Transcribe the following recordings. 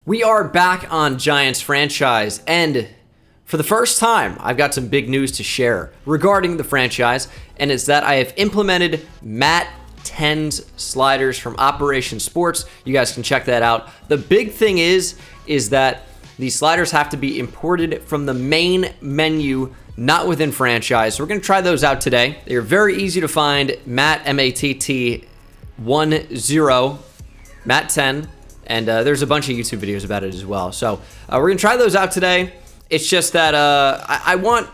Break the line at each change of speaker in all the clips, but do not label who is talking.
We are back on Giants franchise, and for the first time, I've got some big news to share regarding the franchise, and it's that I have implemented Matt 10's sliders from Operation Sports. You guys can check that out. The big thing is that these sliders have to be imported from the main menu, not within franchise. So we're going to try those out today. They're very easy to find. Matt, M-A-T-T 10, Matt 10. And there's a bunch of YouTube videos about it as well. So we're going to try those out today. It's just that I want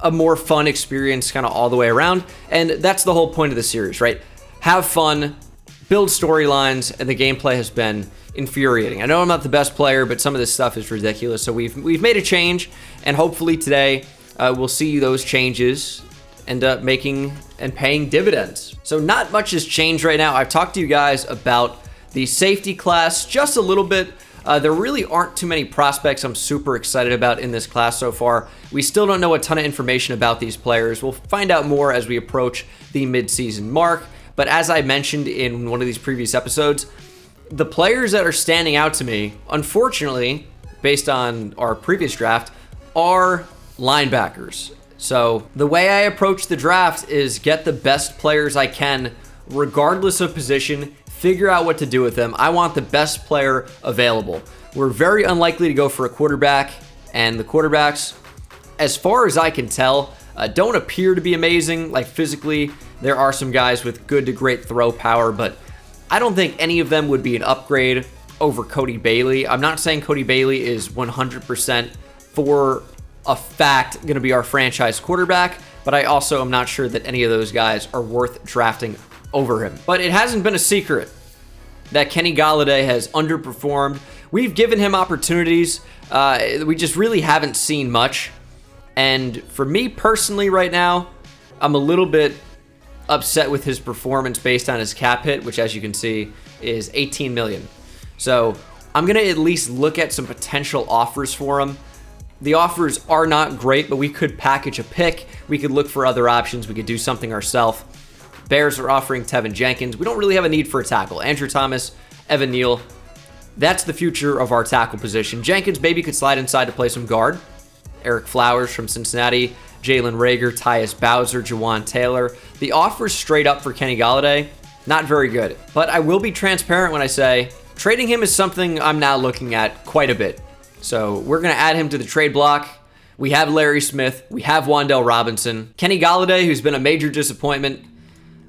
a more fun experience kind of all the way around. And that's the whole point of the series, right? Have fun, build storylines, and the gameplay has been infuriating. I know I'm not the best player, but some of this stuff is ridiculous. So we've made a change, and hopefully today we'll see those changes end up making and paying dividends. So not much has changed right now. I've talked to you guys about the safety class just a little bit. There really aren't too many prospects I'm super excited about in this class so far. We still don't know a ton of information about these players. We'll find out more as we approach the mid-season mark. But as I mentioned in one of these previous episodes, the players that are standing out to me, unfortunately, based on our previous draft, are linebackers. So the way I approach the draft is get the best players I can, regardless of position, figure out what to do with them. I want the best player available. We're very unlikely to go for a quarterback, and the quarterbacks, as far as I can tell, don't appear to be amazing. Like physically, there are some guys with good to great throw power, but I don't think any of them would be an upgrade over Cody Bailey. I'm not saying Cody Bailey is 100% for a fact going to be our franchise quarterback, but I also am not sure that any of those guys are worth drafting over him. But it hasn't been a secret that Kenny Golladay has underperformed. We've given him opportunities. We just really haven't seen much. And for me personally right now, I'm a little bit upset with his performance based on his cap hit, which as you can see is 18 million. So I'm going to at least look at some potential offers for him. The offers are not great, but we could package a pick. We could look for other options. We could do something ourselves. Bears are offering Tevin Jenkins. We don't really have a need for a tackle. Andrew Thomas, Evan Neal. That's the future of our tackle position. Jenkins maybe could slide inside to play some guard. Eric Flowers from Cincinnati, Jalen Reagor, Tyus Bowser, Jawan Taylor. The offers straight up for Kenny Golladay, not very good. But I will be transparent when I say trading him is something I'm now looking at quite a bit. So we're going to add him to the trade block. We have Larry Smith. We have Wan'Dale Robinson. Kenny Golladay, who's been a major disappointment,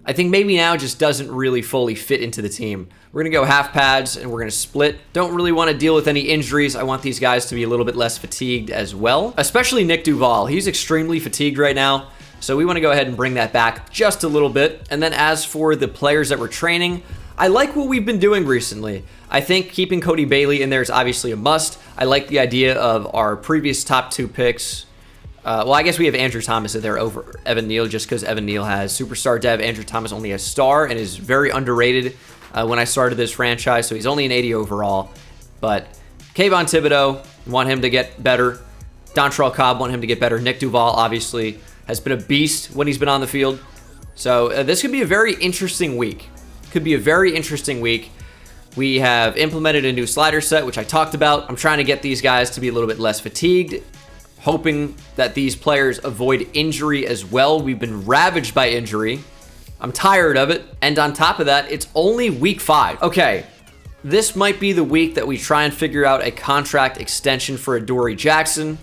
I think maybe now just doesn't really fully fit into the team. We're going to go half pads and we're going to split. Don't really want to deal with any injuries. I want these guys to be a little bit less fatigued as well, especially Nick Duval. He's extremely fatigued right now, so we want to go ahead and bring that back just a little bit. And then as for the players that we're training, I like what we've been doing recently. I think keeping Cody Bailey in there is obviously a must. I like the idea of our previous top 2 picks. Well, I guess we have Andrew Thomas in there over Evan Neal just because Evan Neal has superstar dev. Andrew Thomas only has star and is very underrated when I started this franchise, so he's only an 80 overall. But Kayvon Thibodeau, want him to get better. Dontrell Cobb, want him to get better. Nick Duval, obviously, has been a beast when he's been on the field. So this could be a very interesting week. Could be a very interesting week. We have implemented a new slider set, which I talked about. I'm trying to get these guys to be a little bit less fatigued, hoping that these players avoid injury as well. We've been ravaged by injury. I'm tired of it. And on top of that, it's only week 5. Okay, this might be the week that we try and figure out a contract extension for Adoree Jackson.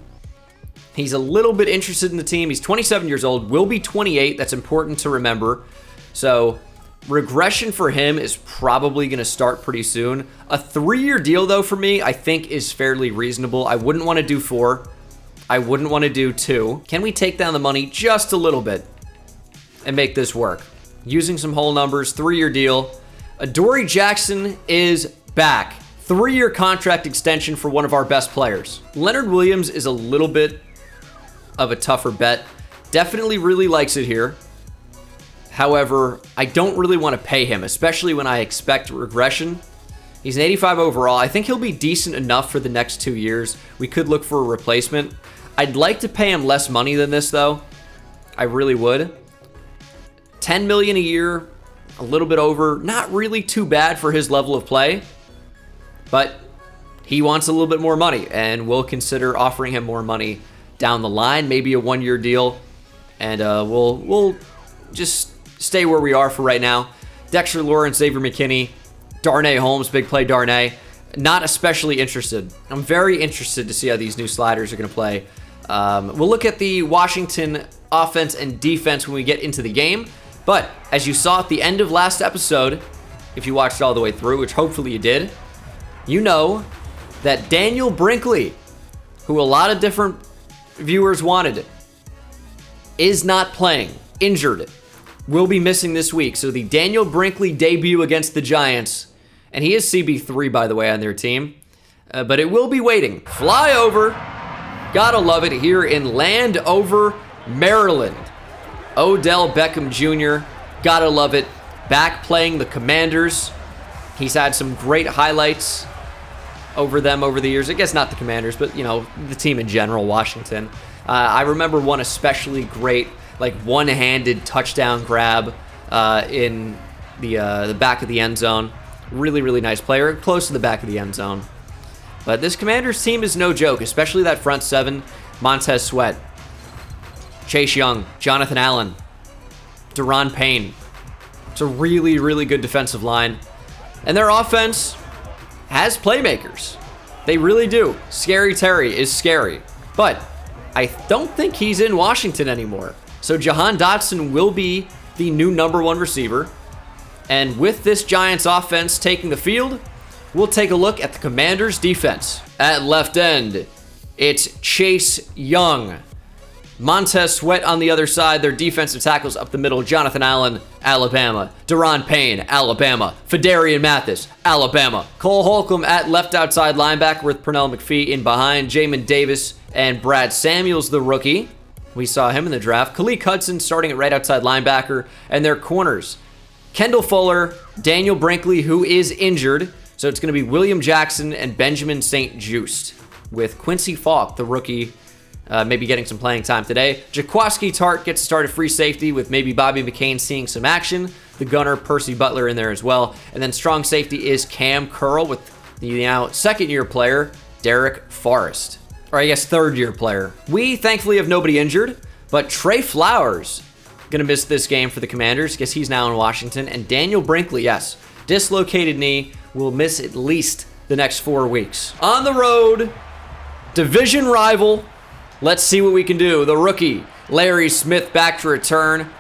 He's a little bit interested in the team. He's 27 years old, will be 28. That's important to remember. So regression for him is probably going to start pretty soon. A 3-year deal, though, for me, I think is fairly reasonable. I wouldn't want to do 4. I wouldn't want to do 2. Can we take down the money just a little bit and make this work? Using some whole numbers, 3-year deal. Adoree Jackson is back. 3-year contract extension for one of our best players. Leonard Williams is a little bit of a tougher bet. Definitely really likes it here. However, I don't really want to pay him, especially when I expect regression. He's an 85 overall. I think he'll be decent enough for the next 2 years. We could look for a replacement. I'd like to pay him less money than this, though. I really would. $10 million a year, a little bit over. Not really too bad for his level of play. But he wants a little bit more money, and we'll consider offering him more money down the line, maybe a 1-year deal, and we'll just stay where we are for right now. Dexter Lawrence, Xavier McKinney, Darnay Holmes, big play Darnay. Not especially interested. I'm very interested to see how these new sliders are going to play. We'll look at the Washington offense and defense when we get into the game. But as you saw at the end of last episode, if you watched it all the way through, which hopefully you did, you know that Daniel Brinkley, who a lot of different viewers wanted, is not playing, injured, will be missing this week. So the Daniel Brinkley debut against the Giants, and he is CB3, by the way, on their team, but it will be waiting. Fly over, gotta love it, here in Landover, Maryland. Odell Beckham Jr., gotta love it, back playing the Commanders. He's had some great highlights over them over the years. I guess not the Commanders, but, you know, the team in general, Washington. I remember one especially great, like, one-handed touchdown grab in the back of the end zone. Really, really nice player, close to the back of the end zone. But this Commanders team is no joke, especially that front seven. Montez Sweat, Chase Young, Jonathan Allen, Deron Payne. It's a really, really good defensive line. And their offense has playmakers. They really do. Scary Terry is scary. But I don't think he's in Washington anymore. So Jahan Dotson will be the new #1 receiver. And with this Giants offense taking the field, we'll take a look at the Commanders defense. At left end, it's Chase Young. Montez Sweat on the other side. Their defensive tackles up the middle. Jonathan Allen, Alabama. Deron Payne, Alabama. Fedarian Mathis, Alabama. Cole Holcomb at left outside linebacker with Pernell McPhee in behind. Jamin Davis and Brad Samuels, the rookie. We saw him in the draft. Khaleke Hudson starting at right outside linebacker. And their corners, Kendall Fuller, Daniel Brinkley, who is injured. So it's going to be William Jackson and Benjamin St-Juste, with Quincy Falk, the rookie, maybe getting some playing time today. Jaquaski Tart gets started free safety, with maybe Bobby McCain seeing some action. The gunner, Percy Butler, in there as well. And then strong safety is Cam Curl, with the now second-year player, Derek Forrest. Or I guess third-year player. We thankfully have nobody injured, but Trey Flowers going to miss this game for the Commanders. Guess he's now in Washington. And Daniel Brinkley, yes, dislocated knee, will miss at least the next 4 weeks. On the road, division rival. Let's see what we can do. The rookie, Larry Smith, back to return.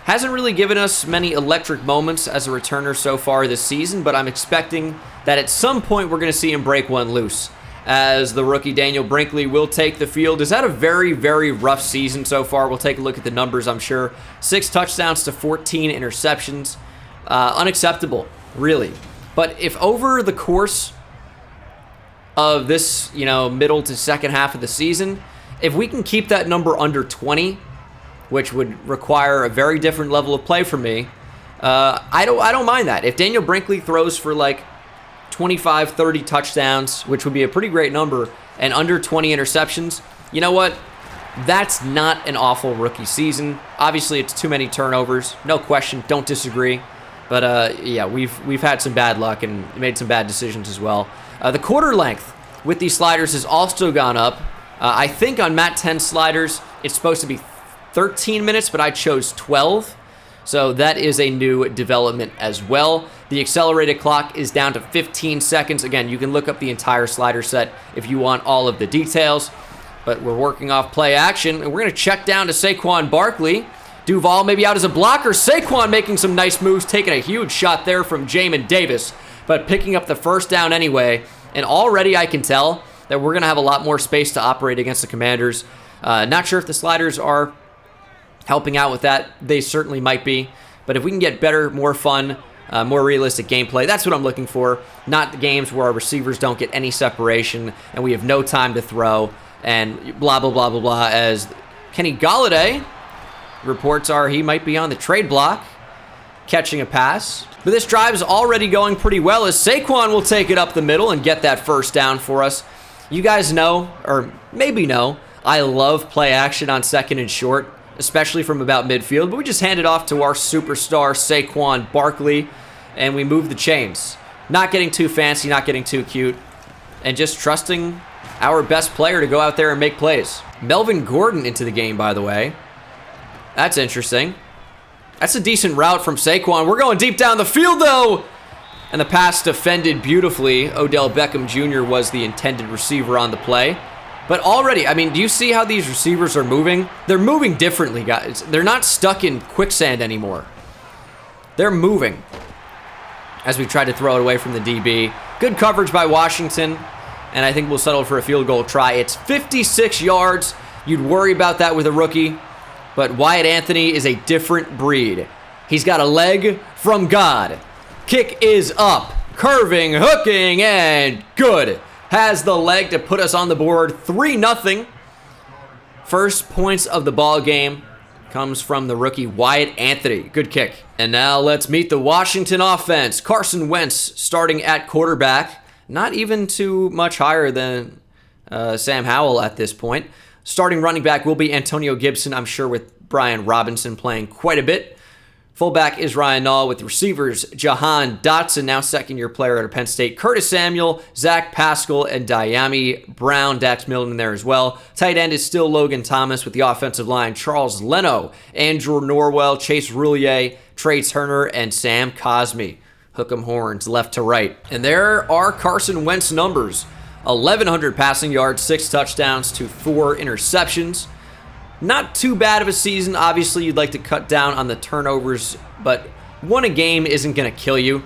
Hasn't really given us many electric moments as a returner so far this season, but I'm expecting that at some point we're going to see him break one loose, as the rookie Daniel Brinkley will take the field. Has had a very, very rough season so far. We'll take a look at the numbers, I'm sure. 6 touchdowns to 14 interceptions. Unacceptable, really. But if over the course of this, middle to second half of the season, if we can keep that number under 20, which would require a very different level of play from me, I don't mind that. If Daniel Brinkley throws for like 25, 30 touchdowns, which would be a pretty great number, and under 20 interceptions, you know what? That's not an awful rookie season. Obviously, it's too many turnovers. No question. Don't disagree. But, yeah, we've had some bad luck and made some bad decisions as well. The quarter length with these sliders has also gone up. I think on Mat 10 sliders, it's supposed to be 13 minutes, but I chose 12. So that is a new development as well. The accelerated clock is down to 15 seconds. Again, you can look up the entire slider set if you want all of the details. But we're working off play action, and we're going to check down to Saquon Barkley. Duval maybe out as a blocker. Saquon making some nice moves, taking a huge shot there from Jamin Davis, but picking up the first down anyway. And already I can tell that we're going to have a lot more space to operate against the Commanders. Not sure if the sliders are helping out with that. They certainly might be. But if we can get better, more fun, more realistic gameplay, that's what I'm looking for. Not the games where our receivers don't get any separation and we have no time to throw and blah, blah, blah, blah, blah. As Kenny Golladay, reports are he might be on the trade block, catching a pass. But this drive is already going pretty well, as Saquon will take it up the middle and get that first down for us. You guys know, or maybe know, I love play action on second and short, especially from about midfield. But we just hand it off to our superstar, Saquon Barkley, and we move the chains. Not getting too fancy, not getting too cute. and just trusting our best player to go out there and make plays. Melvin Gordon into the game, by the way. That's interesting. That's a decent route from Saquon. We're going deep down the field, though. And the pass defended beautifully. Odell Beckham Jr. was the intended receiver on the play. But already, I mean, do you see how these receivers are moving? They're moving differently, guys. They're not stuck in quicksand anymore. They're moving as we try to throw it away from the DB. Good coverage by Washington, and I think we'll settle for a field goal try. It's 56 yards. You'd worry about that with a rookie, but Wyatt Anthony is a different breed. He's got a leg from God. Kick is up, curving, hooking, and good. Has the leg to put us on the board, 3-0. First points of the ball game comes from the rookie Wyatt Anthony. Good kick. And now let's meet the Washington offense. Carson Wentz starting at quarterback. Not even too much higher than Sam Howell at this point. Starting running back will be Antonio Gibson, I'm sure, with Brian Robinson playing quite a bit. Fullback is Ryan Nall, with receivers Jahan Dotson, now second-year player at Penn State, Curtis Samuel, Zach Pascal, and Diami Brown. Dax Milne in there as well. Tight end is still Logan Thomas, with the offensive line Charles Leno, Andrew Norwell, Chase Roulier, Trey Turner, and Sam Cosmi. Hook 'em horns left to right. And there are Carson Wentz numbers. 1,100 passing yards, 6 touchdowns to 4 interceptions. Not too bad of a season. Obviously, you'd like to cut down on the turnovers, but 1 a game isn't going to kill you.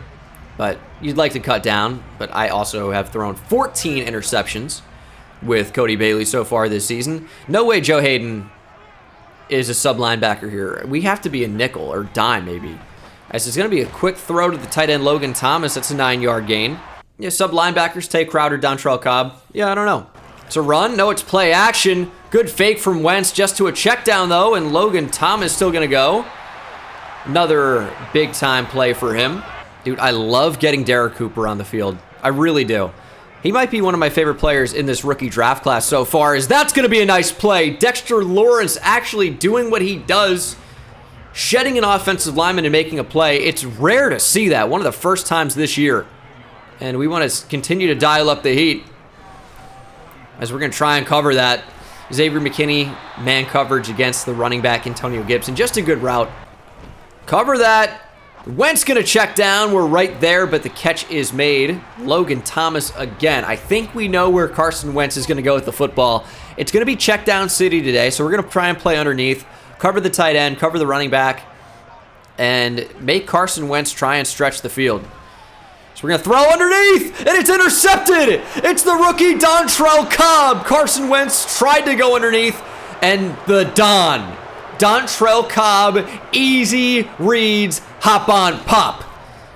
But you'd like to cut down. But I also have thrown 14 interceptions with Cody Bailey so far this season. No way Joe Hayden is a sub linebacker here. We have to be a nickel or dime, maybe. As it's going to be a quick throw to the tight end Logan Thomas. That's a 9-yard gain. Yeah, sub linebackers, Tay Crowder, Dontrell Cobb. Yeah, I don't know. It's a run. No, it's play action. Good fake from Wentz just to a check down, though, and Logan Thomas still going to go. Another big-time play for him. Dude, I love getting Derek Cooper on the field. I really do. He might be one of my favorite players in this rookie draft class so far, as that's going to be a nice play. Dexter Lawrence actually doing what he does, shedding an offensive lineman and making a play. It's rare to see that. One of the first times this year. And we want to continue to dial up the heat, as we're going to try and cover that. Xavier McKinney, man coverage against the running back Antonio Gibson. Just a good route. Cover that. Wentz going to check down. We're right there, but the catch is made. Logan Thomas again. I think we know where Carson Wentz is going to go with the football. It's going to be check down city today, so we're going to try and play underneath, cover the tight end, cover the running back, and make Carson Wentz try and stretch the field. So we're going to throw underneath, and it's intercepted. It's the rookie Dontrell Cobb. Carson Wentz tried to go underneath, and the Dontrell Cobb, easy reads, hop on, pop.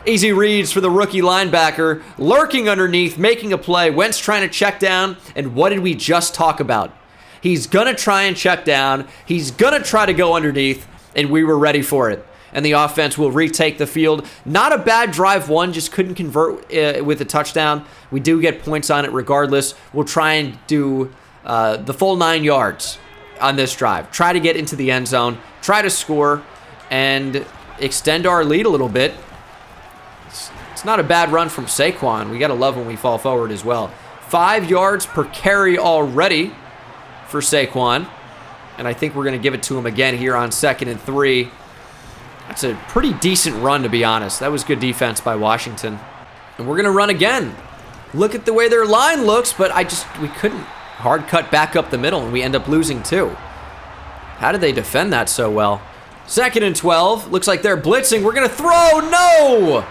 Easy reads for the rookie linebacker, lurking underneath, making a play. Wentz trying to check down, and what did we just talk about? He's going to try and check down. He's going to try to go underneath, and we were ready for it. And the offense will retake the field. Not a bad drive one, just couldn't convert with a touchdown. We do get points on it regardless. We'll try and do the full 9 yards on this drive. Try to get into the end zone, try to score, and extend our lead a little bit. It's not a bad run from Saquon. We got to love when we fall forward as well. 5 yards per carry already for Saquon. And I think we're going to give it to him again here on 2nd and 3. That's a pretty decent run, to be honest. That was good defense by Washington. And we're going to run again. Look at the way their line looks, but we couldn't hard cut back up the middle, and we end up losing too. How did they defend that so well? 2nd and 12. Looks like they're blitzing. We're going to throw. No!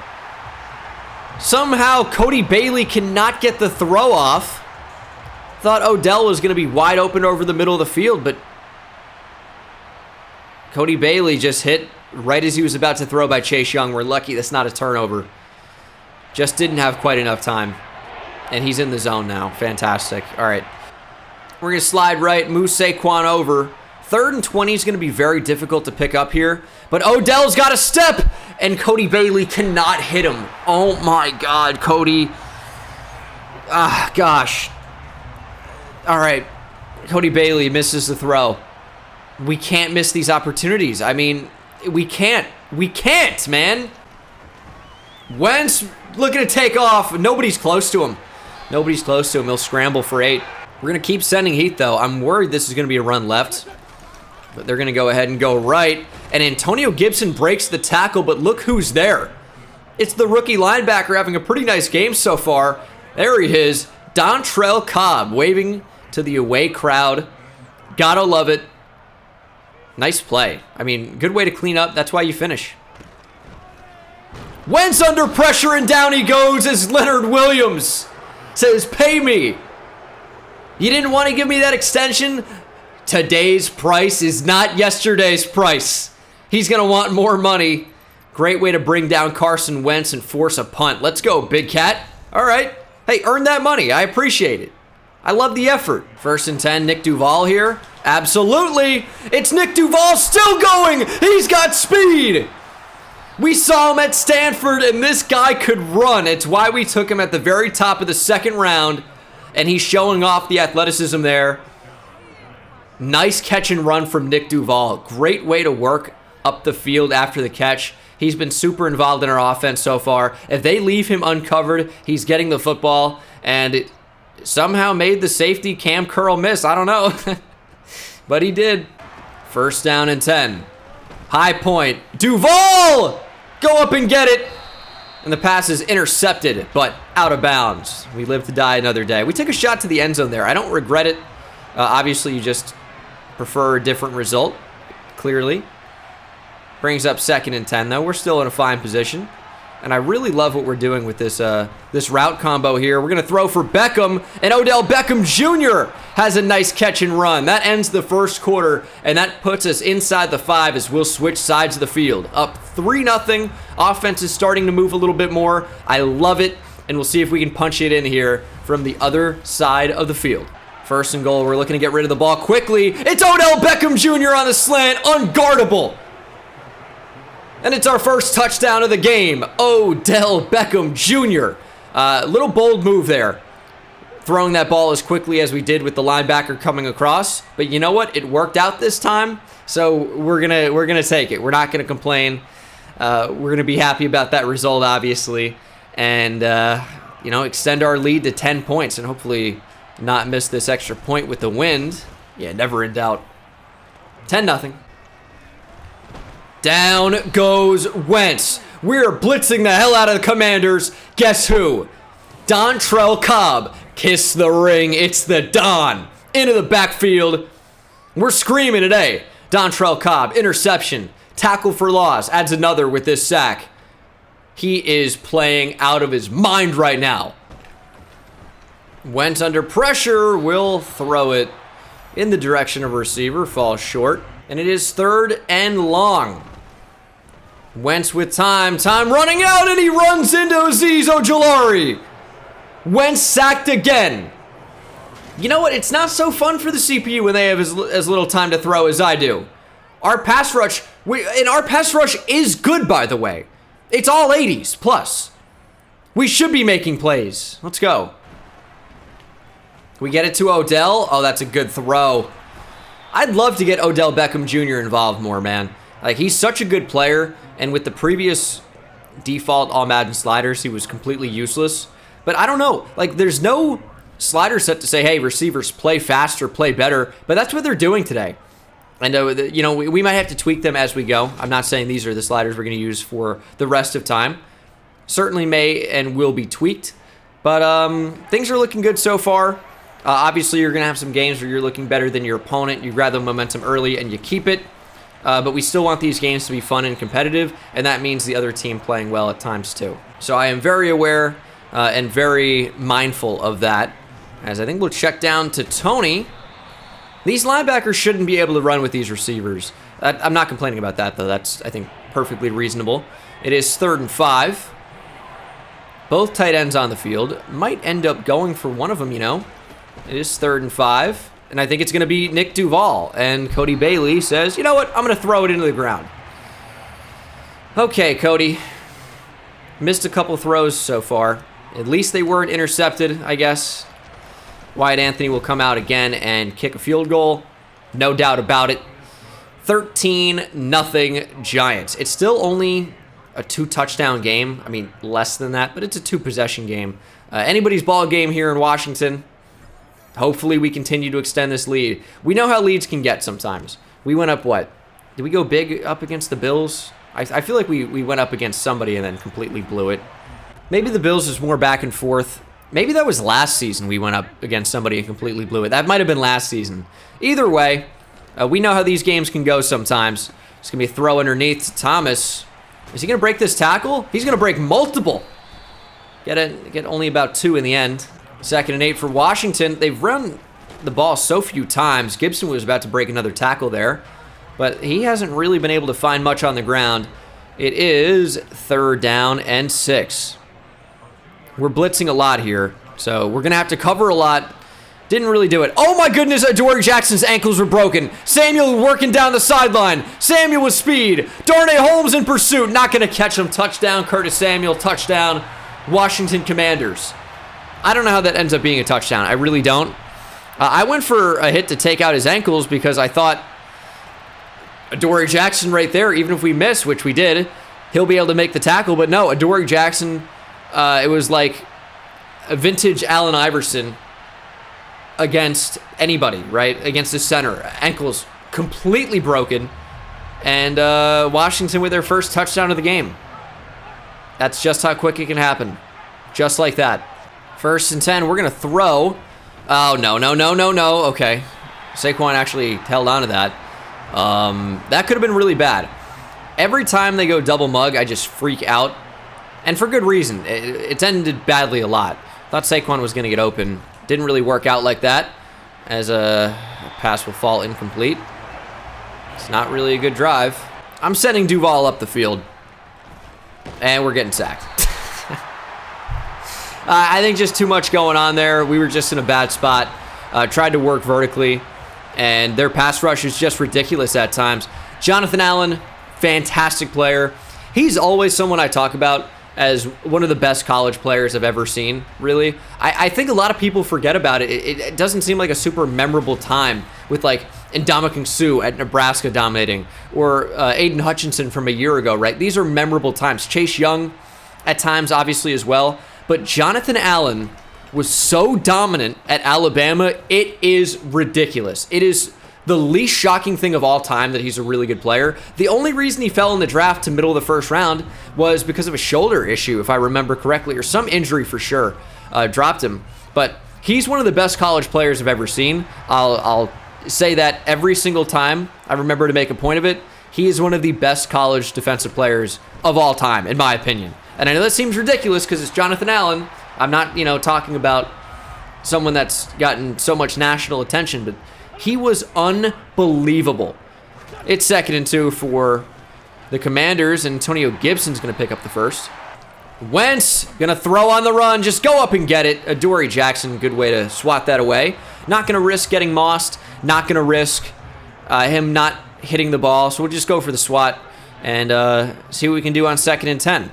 Somehow Cody Bailey cannot get the throw off. Thought Odell was going to be wide open over the middle of the field, but Cody Bailey just hit right as he was about to throw by Chase Young. We're lucky that's not a turnover. Just didn't have quite enough time. And he's in the zone now. Fantastic. All right. We're going to slide right, move Saquon over. 3rd and 20 is going to be very difficult to pick up here. But Odell's got a step, and Cody Bailey cannot hit him. Oh, my God, Cody. Ah, gosh. All right. Cody Bailey misses the throw. We can't miss these opportunities. I mean, we can't. We can't, man. Wentz looking to take off. Nobody's close to him. Nobody's close to him. He'll scramble for 8. We're going to keep sending heat, though. I'm worried this is going to be a run left. But they're going to go ahead and go right. And Antonio Gibson breaks the tackle, but look who's there. It's the rookie linebacker having a pretty nice game so far. There he is. Dontrell Cobb waving to the away crowd. Gotta love it. Nice play. I mean, good way to clean up. That's why you finish. Wentz under pressure, and down he goes as Leonard Williams says, pay me. You didn't want to give me that extension? Today's price is not yesterday's price. He's going to want more money. Great way to bring down Carson Wentz and force a punt. Let's go, Big Cat. All right. Hey, earn that money. I appreciate it. I love the effort. 1st and 10, Nick Duval here. Absolutely. It's Nick Duval still going. He's got speed. We saw him at Stanford, and this guy could run. It's why we took him at the very top of the 2nd round, and he's showing off the athleticism there. Nice catch and run from Nick Duval. Great way to work up the field after the catch. He's been super involved in our offense so far. If they leave him uncovered, he's getting the football, and it somehow made the safety Cam Curl miss. I don't know. But he did. 1st down and 10. High point. Duval! Go up and get it. And the pass is intercepted, but out of bounds. We live to die another day. We took a shot to the end zone there. I don't regret it. Obviously, you just prefer a different result, clearly. Brings up 2nd and 10, though. We're still in a fine position. And I really love what we're doing with this this route combo here. We're going to throw for Beckham, and Odell Beckham Jr. has a nice catch and run. That ends the 1st quarter, and that puts us inside the 5 as we'll switch sides of the field. Up 3-0. Offense is starting to move a little bit more. I love it, and we'll see if we can punch it in here from the other side of the field. 1st and goal. We're looking to get rid of the ball quickly. It's Odell Beckham Jr. on the slant. Unguardable. And it's our first touchdown of the game. Odell Beckham Jr. Little bold move there. Throwing that ball as quickly as we did with the linebacker coming across. But you know what? It worked out this time. So we're gonna take it. We're not gonna complain. We're gonna be happy about that result, obviously. And extend our lead to 10 points and hopefully not miss this extra point with the wind. Yeah, never in doubt. 10-0. Down goes Wentz. We're blitzing the hell out of the Commanders. Guess who? Dontrell Cobb. Kiss the ring. It's the Don. Into the backfield. We're screaming today. Dontrell Cobb. Interception. Tackle for loss. Adds another with this sack. He is playing out of his mind right now. Wentz under pressure. Will throw it in the direction of receiver. Falls short. And it is 3rd and long. Wentz with time. Time running out, and he runs into Azeez Ojulari. Wentz sacked again. You know what? It's not so fun for the CPU when they have as little time to throw as I do. Our pass rush, our pass rush is good, by the way. It's all 80s plus. We should be making plays. Let's go. We get it to Odell. Oh, that's a good throw. I'd love to get Odell Beckham Jr. involved more, man. Like, he's such a good player, and with the previous default All Madden sliders, he was completely useless. But I don't know. Like, there's no slider set to say, hey, receivers, play faster, play better. But that's what they're doing today. And, we might have to tweak them as we go. I'm not saying these are the sliders we're going to use for the rest of time. Certainly may and will be tweaked. But things are looking good so far. Obviously, you're going to have some games where you're looking better than your opponent. You grab the momentum early and you keep it. But we still want these games to be fun and competitive, and that means the other team playing well at times too. So I am very aware and very mindful of that. As I think we'll check down to Tony. These linebackers shouldn't be able to run with these receivers. I'm not complaining about that, though. That's, I think, perfectly reasonable. It is 3rd and 5. Both tight ends on the field. Might end up going for one of them, you know. It is 3rd and 5. And I think it's going to be Nick Duval. And Cody Bailey says, you know what? I'm going to throw it into the ground. Okay, Cody. Missed a couple throws so far. At least they weren't intercepted, I guess. Wyatt Anthony will come out again and kick a field goal. No doubt about it. 13-0 Giants. It's still only a 2-touchdown game. I mean, less than that, but it's a 2-possession game. Anybody's ball game here in Washington. Hopefully we continue to extend this lead. We know how leads can get sometimes. We went up what? Did we go big up against the Bills? I feel like we went up against somebody and then completely blew it. Maybe the Bills is more back and forth. Maybe that was last season we went up against somebody and completely blew it. That might have been last season. Either way, we know how these games can go sometimes. It's going to be a throw underneath to Thomas. Is he going to break this tackle? He's going to break multiple. Get only about 2 in the end. 2nd and 8 for Washington. They've run the ball so few times. Gibson was about to break another tackle there, but he hasn't really been able to find much on the ground. It is 3rd down and 6. We're blitzing a lot here, so we're going to have to cover a lot. Didn't really do it. Oh my goodness, Adoree Jackson's ankles were broken. Samuel working down the sideline. Samuel with speed. Darnay Holmes in pursuit. Not going to catch him. Touchdown, Curtis Samuel. Touchdown, Washington Commanders. I don't know how that ends up being a touchdown. I really don't. I went for a hit to take out his ankles because I thought Adoree Jackson right there, even if we miss, which we did, he'll be able to make the tackle. But no, Adoree Jackson, it was like a vintage Allen Iverson against anybody, right? Against the center. Ankles completely broken. And Washington with their first touchdown of the game. That's just how quick it can happen. Just like that. 1st and 10, we're going to throw. Oh, no. Okay. Saquon actually held on to that. That could have been really bad. Every time they go double mug, I just freak out. And for good reason. It's ended badly a lot. Thought Saquon was going to get open. Didn't really work out like that, as a pass will fall incomplete. It's not really a good drive. I'm sending Duval up the field. And we're getting sacked. I think just too much going on there. We were just in a bad spot. Tried to work vertically, and their pass rush is just ridiculous at times. Jonathan Allen, fantastic player. He's always someone I talk about as one of the best college players I've ever seen, really. I think a lot of people forget about it. It doesn't seem like a super memorable time with like Ndamukong Suh at Nebraska dominating, or Aiden Hutchinson from a year ago, right? These are memorable times. Chase Young at times, obviously, as well. But Jonathan Allen was so dominant at Alabama, it is ridiculous. It is the least shocking thing of all time that he's a really good player. The only reason he fell in the draft to middle of the 1st round was because of a shoulder issue, if I remember correctly, or some injury for sure dropped him. But he's one of the best college players I've ever seen. I'll say that every single time I remember to make a point of it. He is one of the best college defensive players of all time, in my opinion. And I know that seems ridiculous because it's Jonathan Allen. I'm not, talking about someone that's gotten so much national attention, but he was unbelievable. It's 2nd and 2 for the Commanders. Antonio Gibson's going to pick up the first. Wentz going to throw on the run. Just go up and get it. Adoree Jackson, good way to swat that away. Not going to risk getting mossed. Not going to risk him not hitting the ball. So we'll just go for the swat and see what we can do on 2nd and 10.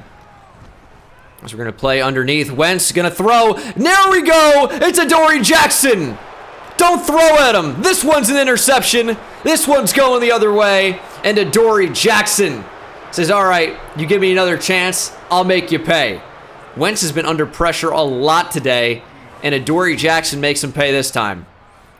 So we're going to play underneath. Wentz going to throw. There we go. It's Adoree Jackson. Don't throw at him. This one's an interception. This one's going the other way. And Adoree Jackson says, all right, you give me another chance, I'll make you pay. Wentz has been under pressure a lot today, and Adoree Jackson makes him pay this time.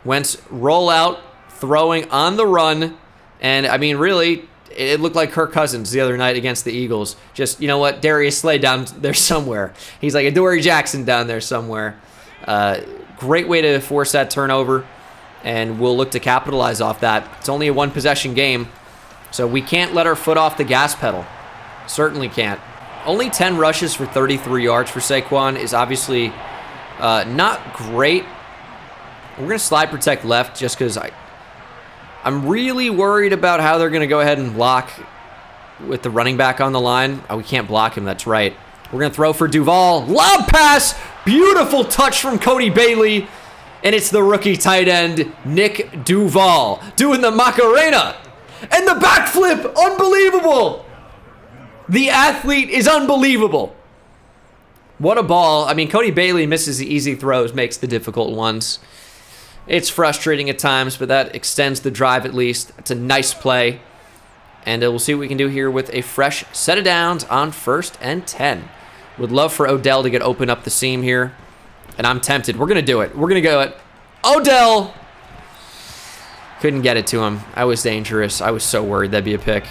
Wentz roll out, throwing on the run. And, I mean, really, it looked like Kirk Cousins the other night against the Eagles. Just, you know what, Darius Slay down there somewhere. He's like Adoree Jackson down there somewhere. Great way to force that turnover, and we'll look to capitalize off that. It's only a one-possession game, so we can't let our foot off the gas pedal. Certainly can't. Only 10 rushes for 33 yards for Saquon is obviously not great. We're going to slide protect left just because I'm really worried about how they're going to go ahead and block with the running back on the line. Oh, we can't block him. That's right. We're going to throw for Duval. Lob pass. Beautiful touch from Cody Bailey. And it's the rookie tight end, Nick Duval, doing the Macarena. And the backflip. Unbelievable. The athlete is unbelievable. What a ball. I mean, Cody Bailey misses the easy throws, makes the difficult ones. It's frustrating at times, but that extends the drive at least. It's a nice play. And we'll see what we can do here with a fresh set of downs on 1st and 10. Would love for Odell to get open up the seam here. And I'm tempted. We're going to do it. We're going to go it. Odell. Couldn't get it to him. I was dangerous. I was so worried that'd be a pick.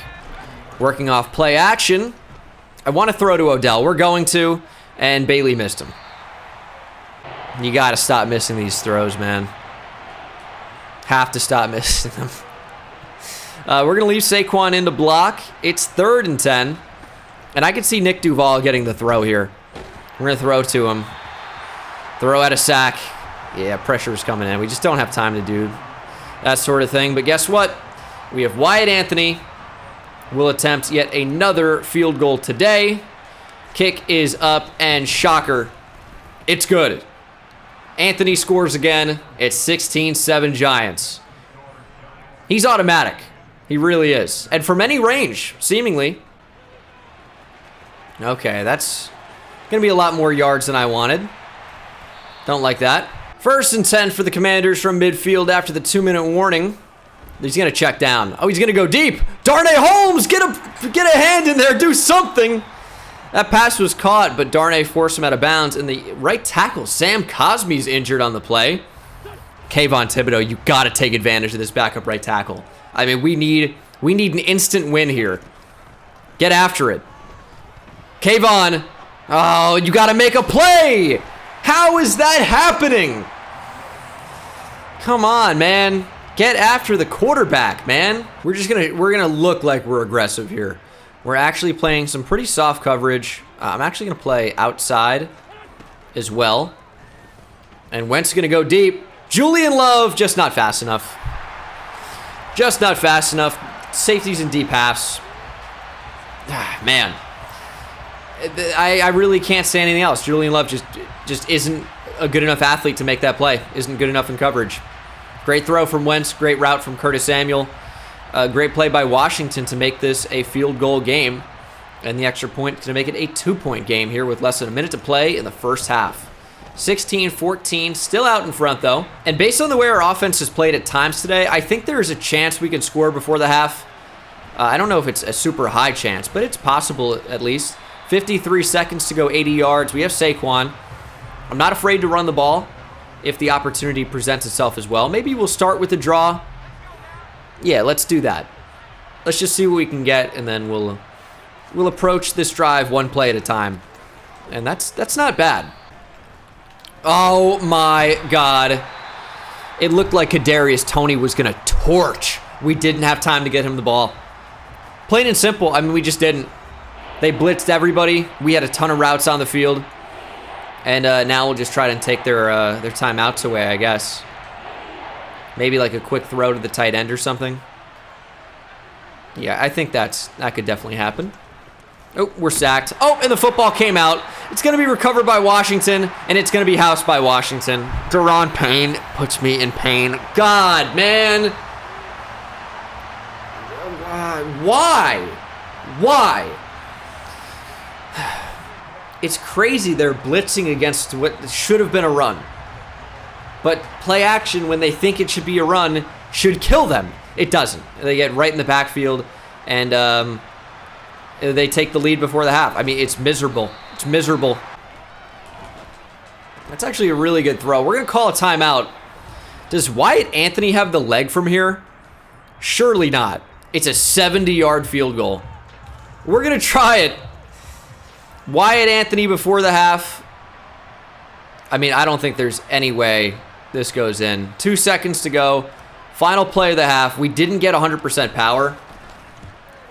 Working off play action. I want to throw to Odell. We're going to. And Bailey missed him. You got to stop missing these throws, man. Have to stop missing them. We're going to leave Saquon in to block. It's 3rd and 10. And I can see Nick Duval getting the throw here. We're going to throw to him. Throw at a sack. Yeah, pressure is coming in. We just don't have time to do that sort of thing. But guess what? We have Wyatt Anthony. Will attempt yet another field goal today. Kick is up, and shocker, it's good. Anthony scores again. It's 16-7 Giants. He's automatic. He really is. And from any range, seemingly. Okay, that's going to be a lot more yards than I wanted. Don't like that. 1st and 10 for the Commanders from midfield after the 2-minute warning. He's going to check down. Oh, he's going to go deep. Darnay Holmes, get a hand in there. Do something. That pass was caught, but Darnay forced him out of bounds. And the right tackle, Sam Cosme's injured on the play. Kayvon Thibodeau, you got to take advantage of this backup right tackle. I mean, we need an instant win here. Get after it. Kayvon. Oh, you got to make a play. How is that happening? Come on, man. Get after the quarterback, man. We're gonna look like we're aggressive here. We're actually playing some pretty soft coverage. I'm actually gonna play outside as well. And Wentz is gonna go deep. Julian Love, just not fast enough. Just not fast enough. Safeties and deep halves. Man. I really can't say anything else. Julian Love just isn't a good enough athlete to make that play. Isn't good enough in coverage. Great throw from Wentz. Great route from Curtis Samuel. Great play by Washington to make this a field goal game. And the extra point to make it a 2-point game here with less than a minute to play in the first half. 16-14, still out in front though. And based on the way our offense has played at times today, I think there is a chance we can score before the half. I don't know if it's a super high chance, but it's possible at least. 53 seconds to go, 80 yards. We have Saquon. I'm not afraid to run the ball if the opportunity presents itself as well. Maybe we'll start with a draw. Yeah, let's do that. Let's just see what we can get, and then we'll approach this drive one play at a time. And that's not bad. Oh my God. It looked like Kadarius Toney was going to torch. We didn't have time to get him the ball. Plain and simple. I mean, we just didn't. They blitzed everybody. We had a ton of routes on the field. And now we'll just try to take their timeouts away, I guess. Maybe like a quick throw to the tight end or something. Yeah, I think that could definitely happen. Oh, we're sacked. Oh, and the football came out. It's going to be recovered by Washington, and it's going to be housed by Washington. Daron Payne puts me in pain. God, man. Why? Why? It's crazy they're blitzing against what should have been a run. But play action, when they think it should be a run, should kill them. It doesn't. They get right in the backfield, and they take the lead before the half. I mean, it's miserable. It's miserable. That's actually a really good throw. We're going to call a timeout. Does Wyatt Anthony have the leg from here? Surely not. It's a 70-yard field goal. We're going to try it. Wyatt Anthony before the half. I mean, I don't think there's any way this goes in. 2 seconds to go. Final play of the half. We didn't get 100% power.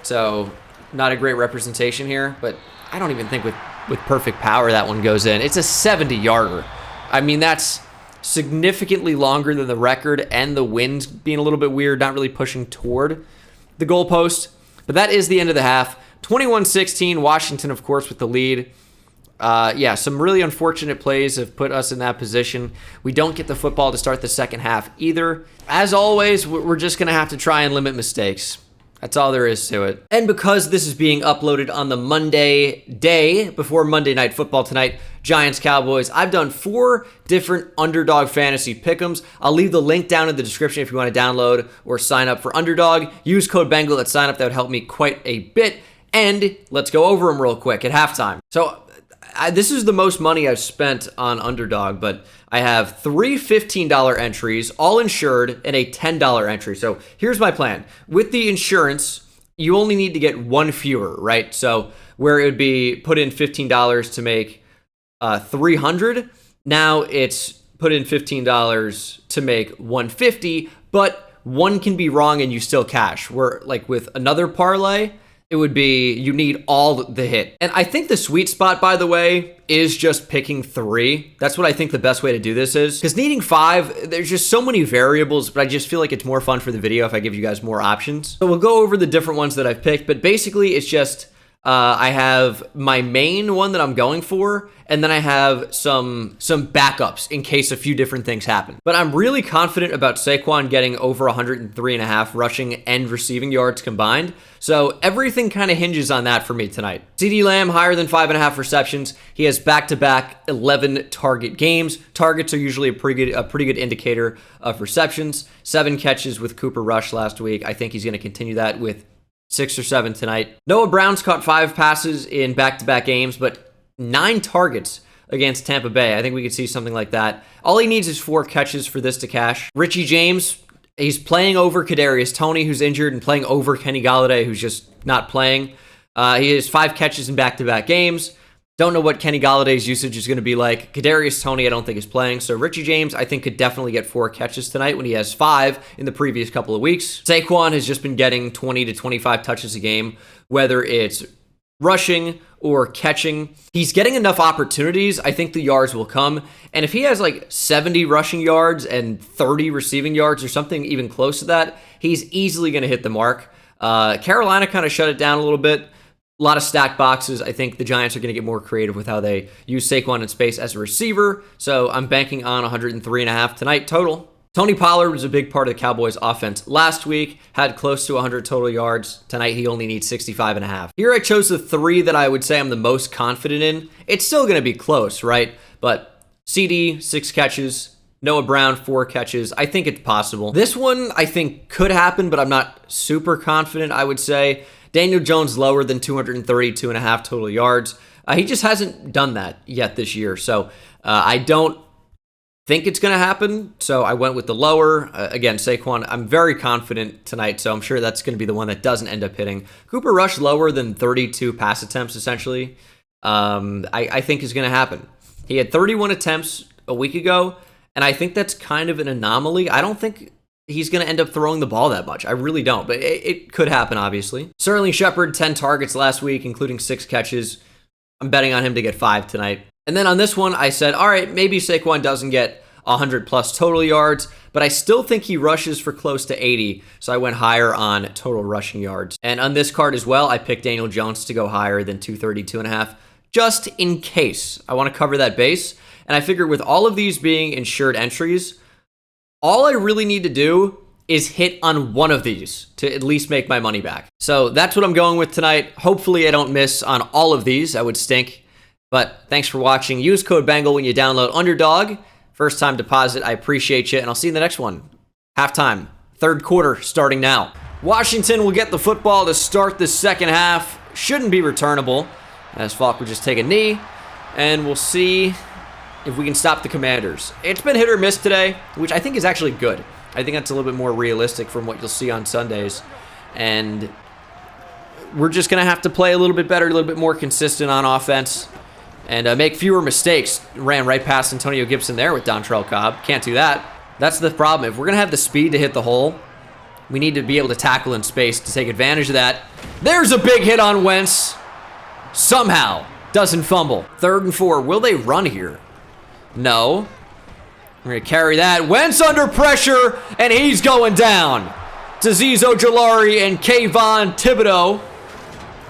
So, not a great representation here. But I don't even think with perfect power that one goes in. It's a 70-yarder. I mean, that's significantly longer than the record, and the wind's being a little bit weird, not really pushing toward the goalpost. But that is the end of the half. 21-16, Washington, of course, with the lead. Yeah, some really unfortunate plays have put us in that position. We don't get the football to start the second half either. As always, we're just going to have to try and limit mistakes. That's all there is to it. And because this is being uploaded on the Monday day before Monday Night Football tonight, Giants-Cowboys, I've done 4 different Underdog fantasy pick'ems. I'll leave the link down in the description if you want to download or sign up for Underdog. Use code Bengal at sign up. That would help me quite a bit. And let's go over them real quick at halftime. So this is the most money I've spent on Underdog, but I have 3 $15 entries, all insured, and a $10 entry. So here's my plan. With the insurance, you only need to get one fewer, right? So where it would be put in $15 to make 300, now it's put in $15 to make 150, but one can be wrong and you still cash. Where like with another parlay, it would be you need all the hit. And I think the sweet spot, by the way, is just picking 3. That's what I think the best way to do this is. Because needing 5, there's just so many variables, but I just feel like it's more fun for the video if I give you guys more options. So we'll go over the different ones that I've picked, but basically it's just I have my main one that I'm going for, and then I have some backups in case a few different things happen. But I'm really confident about Saquon getting over 103.5 rushing and receiving yards combined. So everything kind of hinges on that for me tonight. CeeDee Lamb higher than 5.5 receptions. He has back-to-back 11 target games. Targets are usually a pretty good indicator of receptions. 7 catches with Cooper Rush last week. I think he's going to continue that with 6 or 7 tonight. Noah Brown's caught 5 passes in back-to-back games, but 9 targets against Tampa Bay. I think we could see something like that. All he needs is 4 catches for this to cash. Richie James, he's playing over Kadarius Toney, who's injured, and playing over Kenny Golladay, who's just not playing. He has 5 catches in back-to-back games. Don't know what Kenny Galladay's usage is going to be like. Kadarius Toney, I don't think is playing. So Richie James, I think, could definitely get 4 catches tonight when he has 5 in the previous couple of weeks. Saquon has just been getting 20 to 25 touches a game, whether it's rushing or catching. He's getting enough opportunities. I think the yards will come. And if he has like 70 rushing yards and 30 receiving yards or something even close to that, he's easily going to hit the mark. Carolina kind of shut it down a little bit. A lot of stacked boxes. I think the Giants are going to get more creative with how they use Saquon in space as a receiver. So I'm banking on 103.5 tonight total. Tony Pollard was a big part of the Cowboys offense last week, had close to 100 total yards. Tonight he only needs 65.5. Here I chose the 3 that I would say I'm the most confident in. It's still going to be close, right? But CD, 6 catches. Noah Brown, 4 catches. I think it's possible. This one I think could happen, but I'm not super confident, I would say. Daniel Jones lower than 232.5 total yards. He just hasn't done that yet this year. So I don't think it's going to happen. So I went with the lower. Again, Saquon, I'm very confident tonight. So I'm sure that's going to be the one that doesn't end up hitting. Cooper Rush lower than 32 pass attempts, essentially. I think is going to happen. He had 31 attempts a week ago. And I think that's kind of an anomaly. I don't think he's going to end up throwing the ball that much. I really don't, but it could happen, obviously. Sterling Shepard, 10 targets last week, including 6 catches. I'm betting on him to get 5 tonight. And then on this one, I said, all right, maybe Saquon doesn't get 100-plus total yards, but I still think he rushes for close to 80, so I went higher on total rushing yards. And on this card as well, I picked Daniel Jones to go higher than 232.5, just in case. I want to cover that base, and I figured with all of these being insured entries, all I really need to do is hit on one of these to at least make my money back. So that's what I'm going with tonight. Hopefully I don't miss on all of these. That would stink. But thanks for watching. Use code Bengal when you download Underdog. First time deposit. I appreciate you. And I'll see you in the next one. Halftime. Third quarter starting now. Washington will get the football to start the second half. Shouldn't be returnable, as Falk will just take a knee. And we'll see if we can stop the Commanders. It's been hit or miss today, which I think is actually good. I think that's a little bit more realistic from what you'll see on Sundays. And we're just going to have to play a little bit better, a little bit more consistent on offense, and make fewer mistakes. Ran right past Antonio Gibson there with Dontrell Cobb. Can't do that. That's the problem. If we're going to have the speed to hit the hole, we need to be able to tackle in space to take advantage of that. There's a big hit on Wentz. Somehow doesn't fumble. 3rd and 4. Will they run here? No. We're going to carry that. Wentz under pressure, and he's going down. Azeez Ojulari and Kayvon Thibodeau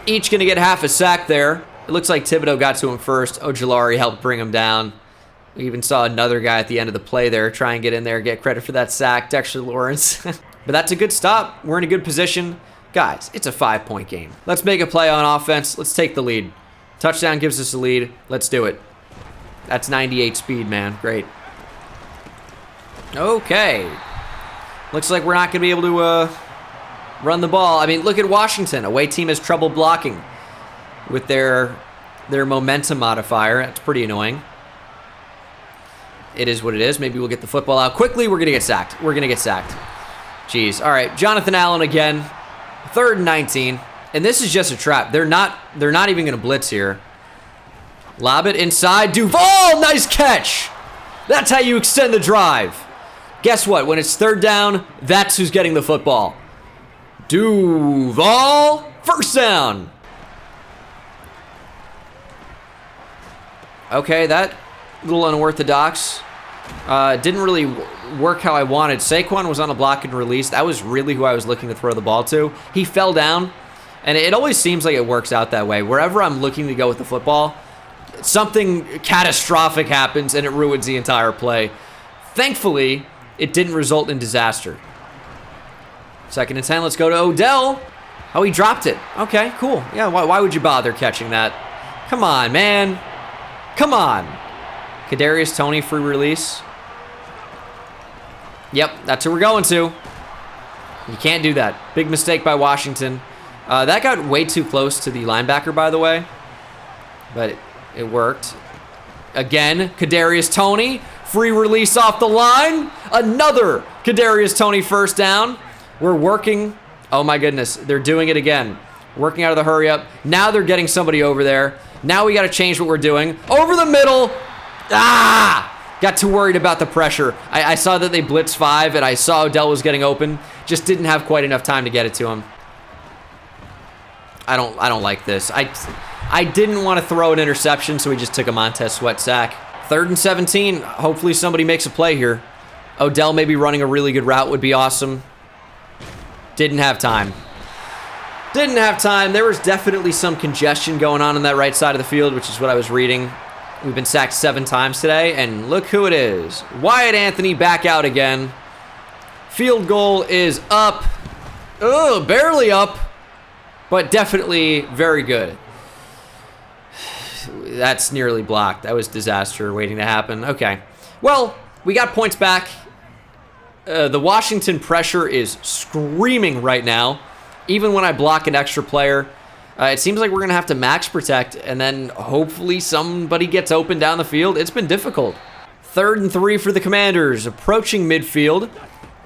each going to get half a sack there. It looks like Thibodeau got to him first. Ojulari helped bring him down. We even saw another guy at the end of the play there try and get in there, get credit for that sack, Dexter Lawrence. But that's a good stop. We're in a good position. Guys, it's a 5-point game. Let's make a play on offense. Let's take the lead. Touchdown gives us a lead. Let's do it. That's 98 speed, man. Great. Okay. Looks like we're not going to be able to run the ball. I mean, look at Washington. Away team has trouble blocking with their their momentum modifier. That's pretty annoying. It is what it is. Maybe we'll get the football out quickly. We're going to get sacked. We're going to get sacked. Jeez. All right, Jonathan Allen again. 3rd and 19. And this is just a trap. They're not even going to blitz here. Lob it inside. Duval, nice catch. That's how you extend the drive. Guess what? When it's 3rd down, that's who's getting the football. Duval, 1st down. Okay, that little unorthodox. Didn't really work how I wanted. Saquon was on a block and release. That was really who I was looking to throw the ball to. He fell down, and it always seems like it works out that way. Wherever I'm looking to go with the football, something catastrophic happens, and it ruins the entire play. Thankfully, it didn't result in disaster. 2nd and 10, let's go to Odell. Oh, he dropped it. Okay, cool. Yeah, why would you bother catching that? Come on, man. Come on. Kadarius Toney, free release. Yep, that's who we're going to. You can't do that. Big mistake by Washington. That got way too close to the linebacker, by the way. But it worked. Again, Kadarius Toney, free release off the line. Another Kadarius Toney 1st down. We're working. Oh my goodness, they're doing it again. Working out of the hurry up. Now they're getting somebody over there. Now we got to change what we're doing. Over the middle. Got too worried about the pressure. I saw that they blitzed 5, and I saw Odell was getting open. Just didn't have quite enough time to get it to him. I don't like this. I didn't want to throw an interception, so we just took a Montez Sweat sack. 3rd and 17. Hopefully somebody makes a play here. Odell maybe running a really good route would be awesome. Didn't have time. Didn't have time. There was definitely some congestion going on that right side of the field, which is what I was reading. We've been sacked 7 times today, and look who it is. Wyatt Anthony back out again. Field goal is up. Oh, barely up, but definitely very good. That's nearly blocked. That was disaster waiting to happen. Okay. Well, we got points back. The Washington pressure is screaming right now. Even when I block an extra player, it seems like we're going to have to max protect, and then hopefully somebody gets open down the field. It's been difficult. 3rd and 3 for the Commanders, approaching midfield.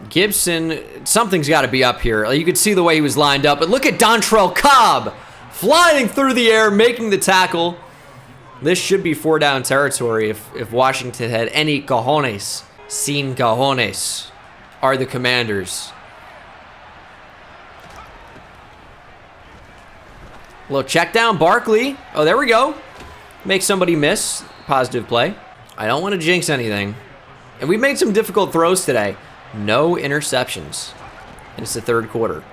Gibson, something's got to be up here. You could see the way he was lined up, but look at Dontrell Cobb flying through the air, making the tackle. This should be 4 down territory if Washington had any cojones. Sin cojones are the Commanders. Little check down, Barkley. Oh, there we go. Make somebody miss. Positive play. I don't want to jinx anything. And we made some difficult throws today. No interceptions. And it's the 3rd quarter.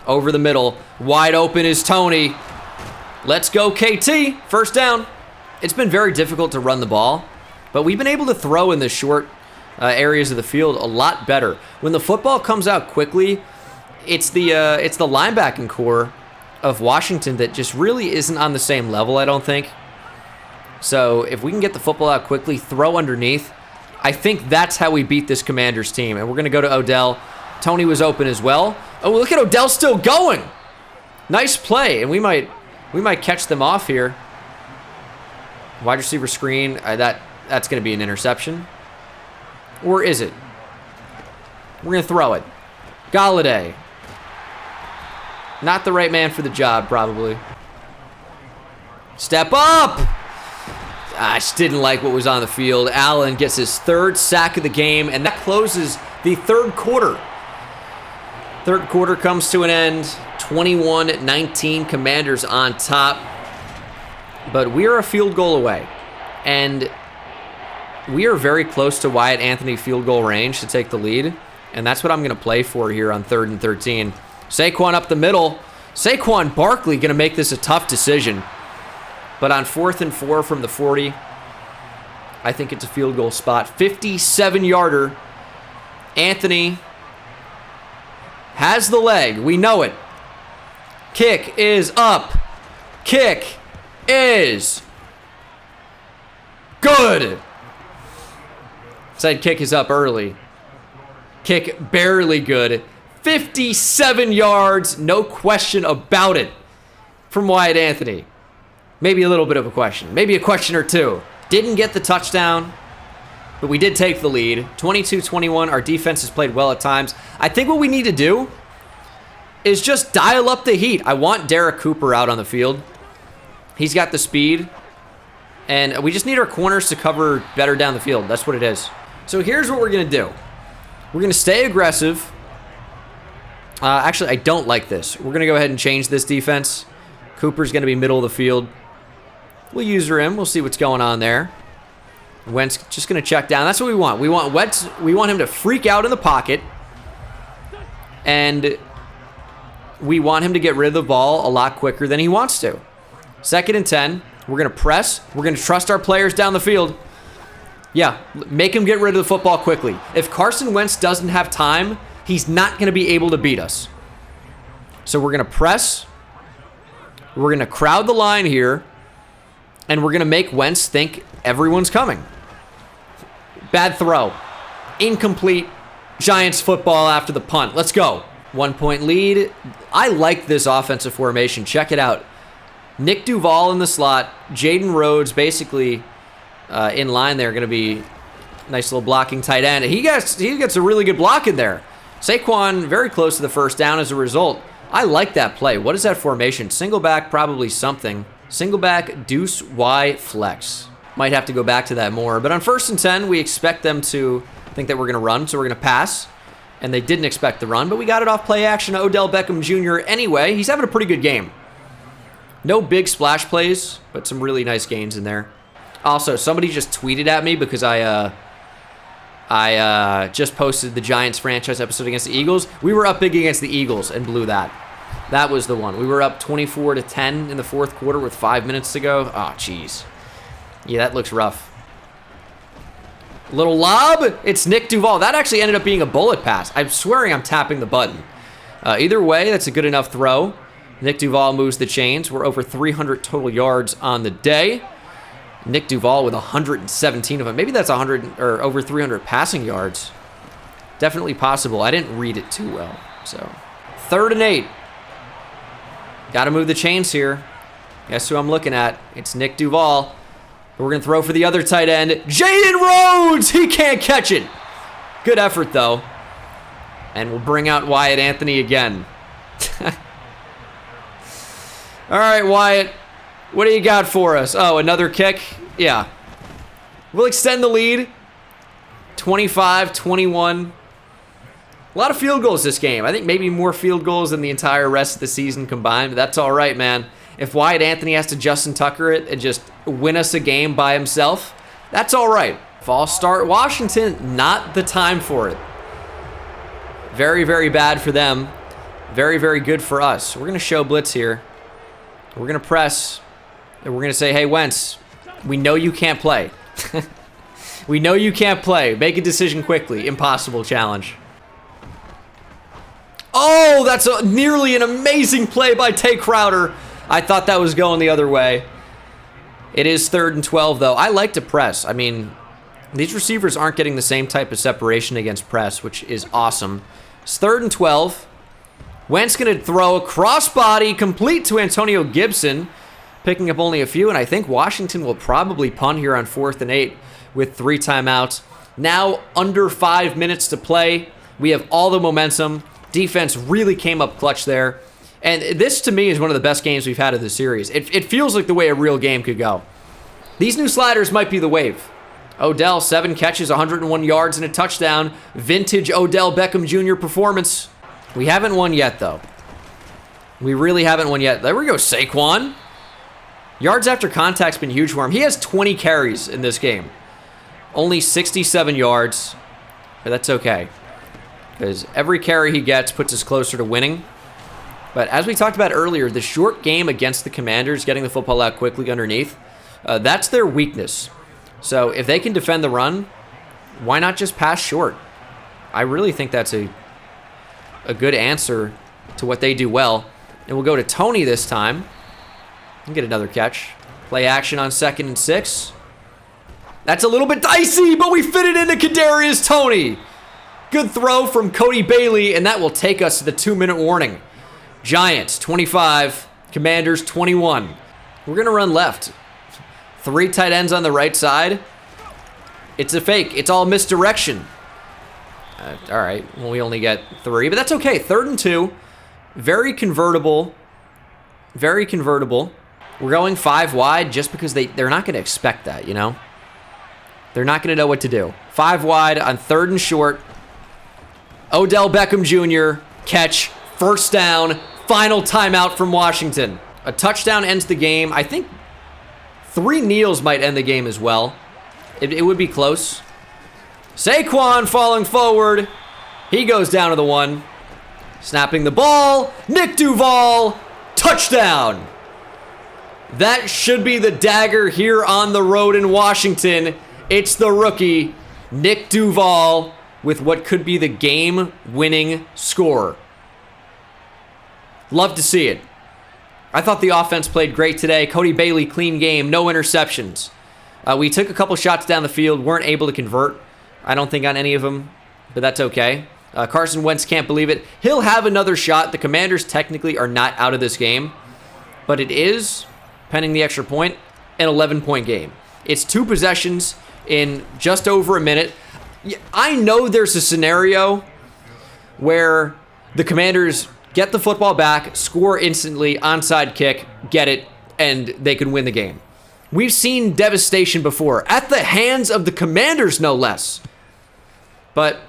Over the middle. Wide open is Toney. Let's go, KT. 1st down. It's been very difficult to run the ball, but we've been able to throw in the short areas of the field a lot better. When the football comes out quickly, it's the linebacking core of Washington that just really isn't on the same level, I don't think. So if we can get the football out quickly, throw underneath, I think that's how we beat this Commanders team. And we're going to go to Odell. Toney was open as well. Oh, look at Odell still going. Nice play, and we might catch them off here. Wide receiver screen, that's going to be an interception. Or is it? We're going to throw it. Galladay. Not the right man for the job, probably. Step up! I just didn't like what was on the field. Allen gets his 3rd sack of the game, and that closes the 3rd quarter. 3rd quarter comes to an end. 21-19, Commanders on top. But we are a field goal away. And we are very close to Wyatt Anthony field goal range to take the lead. And that's what I'm going to play for here on 3rd and 13. Saquon up the middle. Saquon Barkley going to make this a tough decision. But on 4th and 4 from the 40, I think it's a field goal spot. 57-yarder. Anthony has the leg. We know it. Kick is up. Kick is good. Said kick is up early. Kick barely good. 57 yards, no question about it, from Wyatt Anthony. Maybe a little bit of a question. Maybe a question or two. Didn't get the touchdown, but we did take the lead. 22-21. Our defense has played well at times. I think what we need to do is just dial up the heat. I want Derek Cooper out on the field. He's got the speed. And we just need our corners to cover better down the field. That's what it is. So here's what we're going to do. We're going to stay aggressive. Actually, I don't like this. We're going to go ahead and change this defense. Cooper's going to be middle of the field. We'll user him. We'll see what's going on there. Wentz just going to check down. That's what we want. We want Wentz. We want him to freak out in the pocket. And we want him to get rid of the ball a lot quicker than he wants to. 2nd and 10. We're going to press. We're going to trust our players down the field. Yeah, make him get rid of the football quickly. If Carson Wentz doesn't have time, he's not going to be able to beat us. So we're going to press. We're going to crowd the line here. And we're going to make Wentz think everyone's coming. Bad throw. Incomplete. Giants football after the punt. Let's go. 1-point lead. I like this offensive formation. Check it out. Nick Duval in the slot. Jaden Rhodes basically in line there. Going to be nice little blocking tight end. He gets a really good block in there. Saquon very close to the first down as a result. I like that play. What is that formation? Single back, probably something. Single back, deuce, Y, flex. Might have to go back to that more. But on 1st and 10, we expect them to think that we're going to run, so we're going to pass. And they didn't expect the run, but we got it off play action to Odell Beckham Jr. anyway. He's having a pretty good game. No big splash plays, but some really nice gains in there. Also, somebody just tweeted at me because I just posted the Giants franchise episode against the Eagles. We were up big against the Eagles and blew that. That was the one. We were up 24-10 in the 4th quarter with 5 minutes to go. Oh, jeez. Yeah, that looks rough. Little lob. It's Nick Duval. That actually ended up being a bullet pass. I'm swearing I'm tapping the button. Either way, that's a good enough throw. Nick Duval moves the chains. We're over 300 total yards on the day. Nick Duval with 117 of them. Maybe that's 100 or over 300 passing yards. Definitely possible. I didn't read it too well. So 3rd and 8. Got to move the chains here. Guess who I'm looking at? It's Nick Duval. We're going to throw for the other tight end. Jaden Rhodes! He can't catch it. Good effort, though. And we'll bring out Wyatt Anthony again. All right, Wyatt. What do you got for us? Oh, another kick? Yeah. We'll extend the lead. 25-21. A lot of field goals this game. I think maybe more field goals than the entire rest of the season combined, but that's all right, man. If Wyatt Anthony has to Justin Tucker it and just win us a game by himself, that's all right. False start Washington, not the time for it. Very, very bad for them. Very, very good for us. We're going to show blitz here. We're going to press, and we're going to say, hey, Wentz, we know you can't play. We know you can't play. Make a decision quickly. Impossible challenge. Oh, that's nearly an amazing play by Tay Crowder. I thought that was going the other way. It is 3rd and 12, though. I like to press. I mean, these receivers aren't getting the same type of separation against press, which is awesome. It's 3rd and 12. Wentz going to throw a crossbody complete to Antonio Gibson, picking up only a few, and I think Washington will probably punt here on 4th and 8 with 3 timeouts. Now under 5 minutes to play. We have all the momentum. Defense really came up clutch there. And this, to me, is one of the best games we've had of the series. It feels like the way a real game could go. These new sliders might be the wave. Odell, 7 catches, 101 yards, and a touchdown. Vintage Odell Beckham Jr. performance. We haven't won yet, though. We really haven't won yet. There we go, Saquon. Yards after contact's been huge for him. He has 20 carries in this game. Only 67 yards. But that's okay. Because every carry he gets puts us closer to winning. But as we talked about earlier, the short game against the Commanders, getting the football out quickly underneath, that's their weakness. So if they can defend the run, why not just pass short? I really think that's a good answer to what they do well. And we'll go to Tony this time and get another catch. Play action on 2nd and 6. That's a little bit dicey, but we fit it into Kadarius Toney. Good throw from Cody Bailey, and that will take us to the 2-minute warning. Giants 25, Commanders 21. We're going to run left. 3 tight ends on the right side. It's a fake. It's all misdirection. All right. Well, we only get 3, but that's okay. 3rd and 2. Very convertible. Very convertible. We're going 5 wide just because they're not going to expect that, you know? They're not going to know what to do. 5 wide on 3rd and short. Odell Beckham Jr. catch. 1st down. Final timeout from Washington. A touchdown ends the game. I think 3 kneels might end the game as well. It would be close. Saquon falling forward. He goes down to the 1. Snapping the ball. Nick Duval. Touchdown. That should be the dagger here on the road in Washington. It's the rookie, Nick Duval, with what could be the game-winning score. Love to see it. I thought the offense played great today. Cody Bailey, clean game, no interceptions. We took a couple shots down the field, weren't able to convert. I don't think on any of them, but that's okay. Carson Wentz can't believe it. He'll have another shot. The Commanders technically are not out of this game, but it is, pending the extra point, an 11-point game. It's 2 possessions in just over a minute. I know there's a scenario where the Commanders get the football back, score instantly, onside kick, get it, and they can win the game. We've seen devastation before, at the hands of the Commanders, no less. But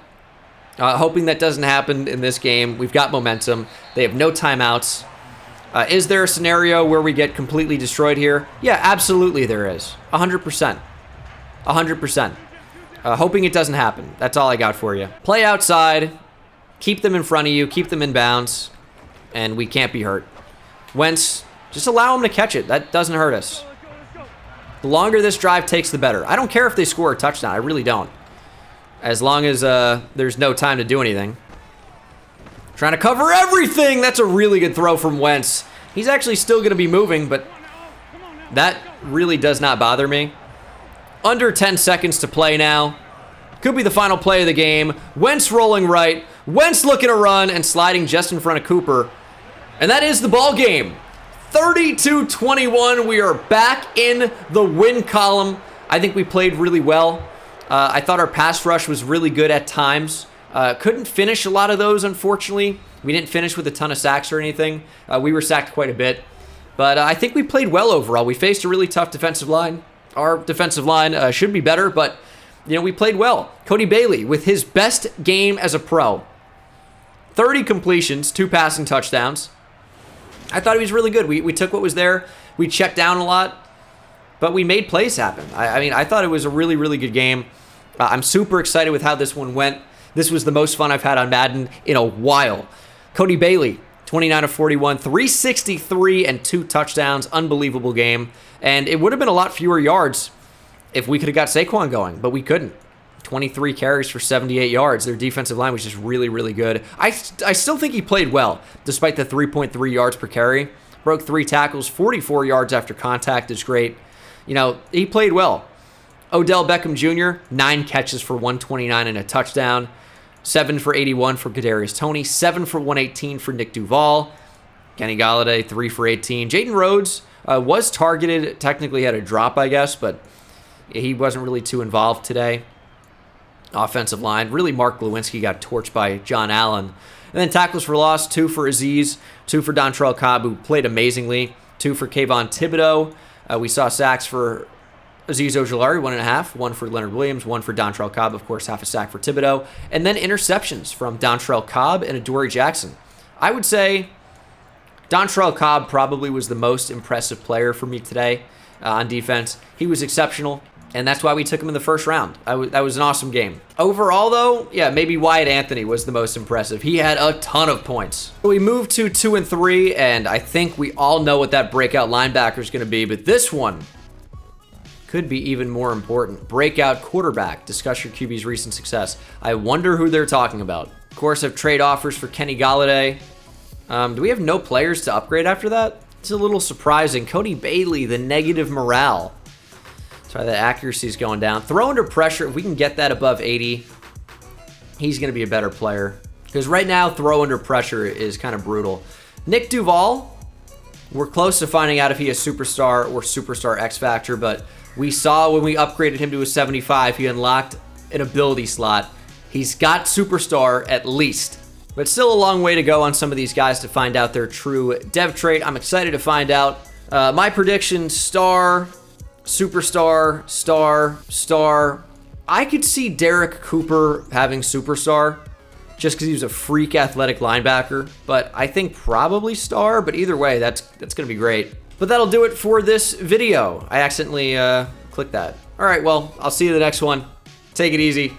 hoping that doesn't happen in this game. We've got momentum. They have no timeouts. Is there a scenario where we get completely destroyed here? Yeah, absolutely there is. 100%. 100%. Hoping it doesn't happen. That's all I got for you. Play outside. Keep them in front of you. Keep them in bounds. And we can't be hurt. Wentz, just allow them to catch it. That doesn't hurt us. The longer this drive takes, the better. I don't care if they score a touchdown. I really don't. As long as there's no time to do anything. Trying to cover everything. That's a really good throw from Wentz. He's actually still going to be moving, but that really does not bother me. Under 10 seconds to play now. Could be the final play of the game. Wentz rolling right. Wentz looking to run and sliding just in front of Cooper. And that is the ball game. 32-21. We are back in the win column. I think we played really well. I thought our pass rush was really good at times. Couldn't finish a lot of those, unfortunately. We didn't finish with a ton of sacks or anything. We were sacked quite a bit. But I think we played well overall. We faced a really tough defensive line. Our defensive line should be better, but you know, we played well. Cody Bailey with his best game as a pro. 30 completions, 2 passing touchdowns. I thought he was really good. We took what was there. We checked down a lot, but we made plays happen. I mean, I thought it was a really, really good game. I'm super excited with how this one went. This was the most fun I've had on Madden in a while. Cody Bailey, 29 of 41, 363 and 2 touchdowns. Unbelievable game. And it would have been a lot fewer yards if we could have got Saquon going, but we couldn't. 23 carries for 78 yards. Their defensive line was just really, really good. I still think he played well, despite the 3.3 yards per carry. Broke 3 tackles, 44 yards after contact is great. You know, he played well. Odell Beckham Jr., 9 catches for 129 and a touchdown. 7 for 81 for Kadarius Toney. 7 for 118 for Nick Duval. Kenny Golladay, 3 for 18. Jaden Rhodes was targeted. Technically had a drop, I guess, but he wasn't really too involved today. Offensive line. Really, Mark Glowinski got torched by John Allen. And then tackles for loss, 2 for Aziz, 2 for Dontrell Cobb, who played amazingly, 2 for Kayvon Thibodeau. We saw sacks for Aziz Ojulari, 1.5, 1 for Leonard Williams, 1 for Dontrell Cobb, of course, half a sack for Thibodeau. And then interceptions from Dontrell Cobb and Adoree Jackson. I would say Dontrell Cobb probably was the most impressive player for me today on defense. He was exceptional. And that's why we took him in the first round. That was an awesome game. Overall, though, yeah, maybe Wyatt Anthony was the most impressive. He had a ton of points. We moved to 2 and 3, and I think we all know what that breakout linebacker is going to be. But this one could be even more important. Breakout quarterback. Discuss your QB's recent success. I wonder who they're talking about. Of course, have trade offers for Kenny Golladay. Do we have no players to upgrade after that? It's a little surprising. Cody Bailey, the negative morale. Sorry, the accuracy is going down. Throw under pressure. If we can get that above 80, he's going to be a better player. Because right now, throw under pressure is kind of brutal. Nick Duval, We're close to finding out if he has Superstar or Superstar X Factor, but we saw when we upgraded him to a 75, he unlocked an ability slot. He's got Superstar at least, but still a long way to go on some of these guys to find out their true dev trait. I'm excited to find out. My prediction, Star, Superstar, Star, Star. I could see Derek Cooper having Superstar just because he was a freak athletic linebacker, but I think probably Star, but either way, that's going to be great. But that'll do it for this video. I accidentally clicked that. All right, well, I'll see you in the next one. Take it easy.